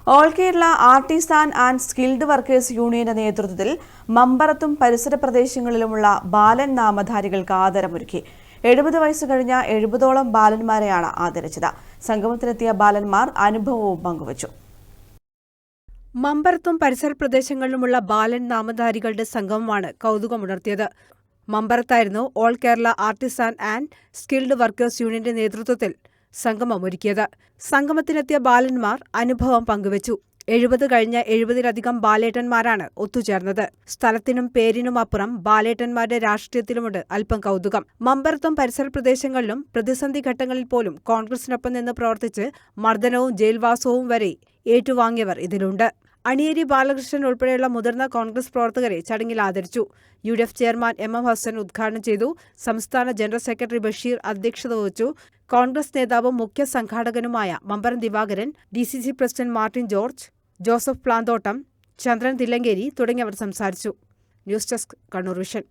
All Kerala artisan and skilled workers യൂണിയന്റെ നേതൃത്വത്തിൽ മമ്പറത്തും പരിസര പ്രദേശങ്ങളിലുമുള്ള ബാലൻ നാമധാരികൾക്ക് ആദരമൊരുക്കി. 70 വയസ്സ് കഴിഞ്ഞ 70ഓളം ബാലന്മാരെയാണ് ആദരിച്ചത്. സംഗമത്തിനെത്തിയ ബാലന്മാർ അനുഭവവും പങ്കുവച്ചു. മമ്പറത്തും പരിസര പ്രദേശങ്ങളിലുമുള്ള ബാലൻ നാമധാരികളുടെ സംഗമമാണ് കൗതുകമുണർത്തിയത്. മമ്പറത്തായിരുന്നു all Kerala artisan and skilled workers യൂണിയന്റെ നേതൃത്വത്തിൽ സംഗമമൊരുക്കിയത്. സംഗമത്തിനെത്തിയ ബാലന്മാർ അനുഭവം പങ്കുവച്ചു. 70 കഴിഞ്ഞ 70-ലധികം ബാലേട്ടന്മാരാണ് ഒത്തുചേർന്നത്. സ്ഥലത്തിനും പേരിനുമപ്പുറം ബാലേട്ടന്മാരുടെ രാഷ്ട്രീയത്തിലുമുണ്ട് അല്പം കൗതുകം. മമ്പറത്തും പരിസര പ്രദേശങ്ങളിലും പ്രതിസന്ധി ഘട്ടങ്ങളിൽ പോലും കോൺഗ്രസിനൊപ്പം നിന്ന് പ്രവർത്തിച്ച് മർദ്ദനവും ജയിൽവാസവും വരെ ഏറ്റുവാങ്ങിയവർ ഇതിലുണ്ട്. അണിയേരി ബാലകൃഷ്ണൻ ഉൾപ്പെടെയുള്ള മുതിർന്ന കോൺഗ്രസ് പ്രവർത്തകരെ ചടങ്ങിൽ ആദരിച്ചു. UDF ചെയർമാൻ MM ഹസൻ ഉദ്ഘാടനം ചെയ്തു. സംസ്ഥാന ജനറൽ സെക്രട്ടറി ബഷീർ അധ്യക്ഷത വഹിച്ചു. കോൺഗ്രസ് നേതാവും മുഖ്യ സംഘാടകനുമായ Mambaram Divakaran, DCC president Martin George, Joseph Planthottam, Chandran Thillankeri തുടങ്ങിയവർ സംസാരിച്ചു. News desk, Kannur vision.